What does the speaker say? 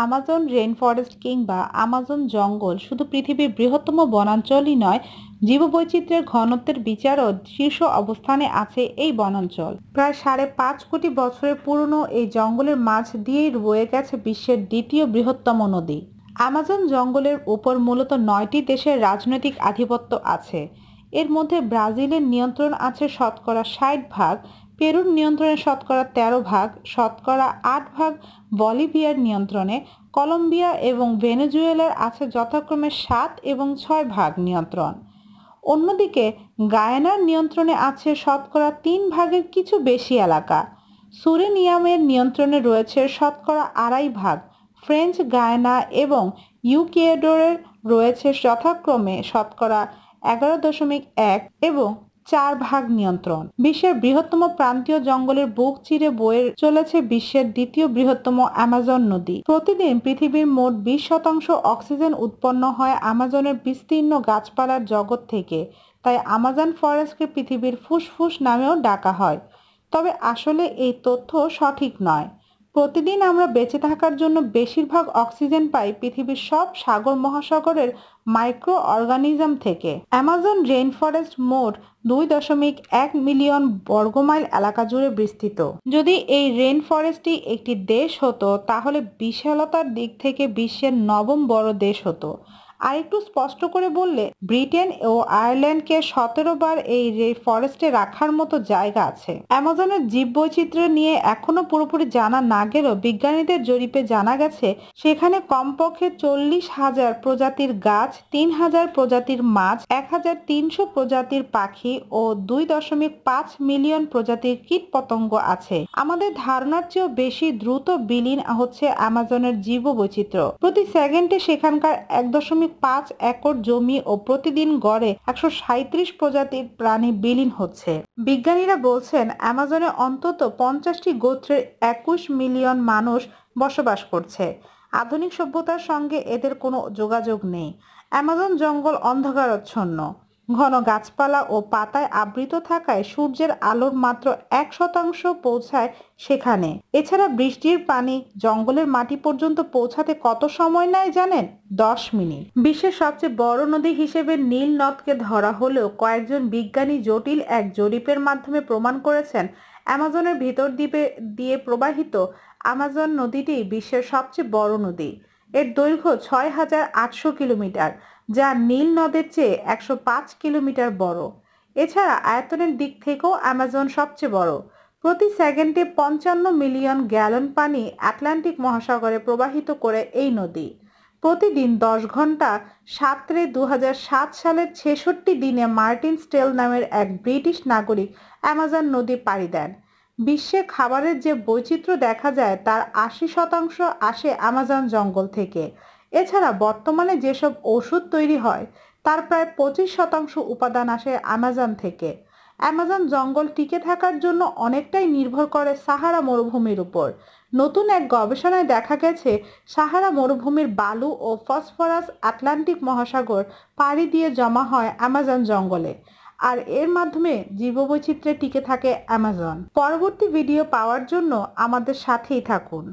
Amazon rain forest কিংবা Amazon জঙ্গল শুধু পৃথিবীর বৃহত্তম বনাঞ্চলই নয়, জীববৈচিত্র্যের ঘনত্বের বিচারও শীর্ষ অবস্থানে আছে এই বনাঞ্চল। প্রায় 5.5 কোটি বছরের পুরনো এই জঙ্গলের মাঝ দিয়েই বয়ে গেছে বিশ্বের দ্বিতীয় বৃহত্তম নদী। আমাজন জঙ্গলের উপর মূলত 9টি দেশের রাজনৈতিক আধিপত্য আছে। এর মধ্যে ব্রাজিলের নিয়ন্ত্রণ আছে শতকরা 60%, পেরুর নিয়ন্ত্রণে শতকরা 13%, শতকরা 8% বলিভিয়ার নিয়ন্ত্রণে, কলম্বিয়া এবং ভেনেজুয়েলার আছে যথাক্রমে 7 এবং 6% নিয়ন্ত্রণ। অন্যদিকে গায়ানার নিয়ন্ত্রণে আছে শতকরা 3%-এর কিছু বেশি এলাকা। সুরিনিয়ামের নিয়ন্ত্রণে রয়েছে শতকরা 2.5%, ফ্রেঞ্চ গায়ানা এবং ইকুয়েডরের রয়েছে যথাক্রমে শতকরা 11.1 এবং 4% নিয়ন্ত্রণ। বিশ্বের বৃহত্তম প্রান্তীয় জঙ্গলের বুক চিরে বয়ে চলেছে বিশ্বের দ্বিতীয় বৃহত্তম অ্যামাজন নদী। প্রতিদিন পৃথিবীর মোট 20% অক্সিজেন উৎপন্ন হয় আমাজনের বিস্তীর্ণ গাছপালার জগৎ থেকে। তাই আমাজন ফরেস্টকে পৃথিবীর ফুসফুস নামেও ডাকা হয়। তবে আসলে এই তথ্য সঠিক নয়। প্রতিদিন আমরা বেঁচে থাকার জন্য বেশিরভাগ অক্সিজেন পাই পৃথিবীর সব সাগর মহাসাগরের মাইক্রো অর্গানিজম থেকে। অ্যামাজন রেইন ফরেস্ট মোট 2.1 মিলিয়ন বর্গমাইল এলাকা জুড়ে বিস্তৃত। যদি এই রেইন ফরেস্টটি একটি দেশ হতো তাহলে বিশালতার দিক থেকে বিশ্বের 9ম বড় দেশ হতো। আর একটু স্পষ্ট করে বললে ব্রিটেন ও আয়ারল্যান্ডকে 17 বার এই ফরেস্টে রাখার মতো জায়গা আছে। অ্যামাজনের জীববৈচিত্র্য নিয়ে এখনো পুরোপুরি জানা না গেলেও বিজ্ঞানীদের জরিপে জানা গেছে সেখানে কমপক্ষে 40,000 প্রজাতির গাছ, 3,000 প্রজাতির মাছ, 1,300 প্রজাতির পাখি ও 2.5 মিলিয়ন প্রজাতির কীটপতঙ্গ আছে। আমাদের ধারণার চেয়েও বেশি দ্রুত বিলীন হচ্ছে অ্যামাজনের জীববৈচিত্র্য। প্রতি সেকেন্ডে সেখানকার 1.5 একর জমি ও প্রতিদিন গড়ে 137 প্রজাতির প্রাণী বিলীন হচ্ছে। বিজ্ঞানীরা বলছেন অ্যামাজনে অন্তত 50টি গোত্রের 21 মিলিয়ন মানুষ বসবাস করছে। আধুনিক সভ্যতার সঙ্গে এদের কোনো যোগাযোগ নেই। অ্যামাজন জঙ্গল অন্ধকারাচ্ছন্ন, ঘন গাছপালা ও পাতায় আবৃত থাকায় সূর্যের আলোর মাত্র 1% পৌঁছায় সেখানে। এছাড়া বৃষ্টির পানি জঙ্গলের মাটি পর্যন্ত পৌঁছাতে কত সময় নেয় জানেন? 10 মিনিট। বিশ্বের সবচেয়ে বড় নদী হিসেবে নীল নদকে ধরা হলেও কয়েকজন বিজ্ঞানী জটিল এক জরিপের মাধ্যমে প্রমাণ করেছেন অ্যামাজনের ভিতর দিয়ে প্রবাহিত আমাজন নদীটি বিশ্বের সবচেয়ে বড় নদী। এর দৈর্ঘ্য 6,800 কিলোমিটার, যা নীল নদের চেয়ে 105 কিলোমিটার বড়। এছাড়া আয়তনের দিক থেকেও অ্যামাজন সবচেয়ে বড়। প্রতি সেকেন্ডে 55 মিলিয়ন গ্যালন পানি আটলান্টিক মহাসাগরে প্রবাহিত করে এই নদী। প্রতিদিন 10 ঘন্টা 2007 সালের 66 দিনে মার্টিন স্টেল নামের এক ব্রিটিশ নাগরিক অ্যামাজন নদী পাড়ি দেন। বিশ্বে খাবারের যে বৈচিত্র্য দেখা যায় তার 80% আসে আমাজন জঙ্গল থেকে। এছাড়া বর্তমানে যেসব ওষুধ তৈরি হয় তার প্রায় 25% উপাদান আসে আমাজন থেকে। আমাজন জঙ্গল টিকে থাকার জন্য অনেকটাই নির্ভর করে সাহারা মরুভূমির উপর। নতুন এক গবেষণায় দেখা গেছে সাহারা মরুভূমির বালু ও ফসফরাস আটলান্টিক মহাসাগর পাড়ি দিয়ে জমা হয় আমাজন জঙ্গলে, আর এর মাধ্যমে জীববৈচিত্র্যে টিকে থাকে আমাজন। পরবর্তী ভিডিও পাওয়ার জন্য আমাদের সাথেই থাকুন।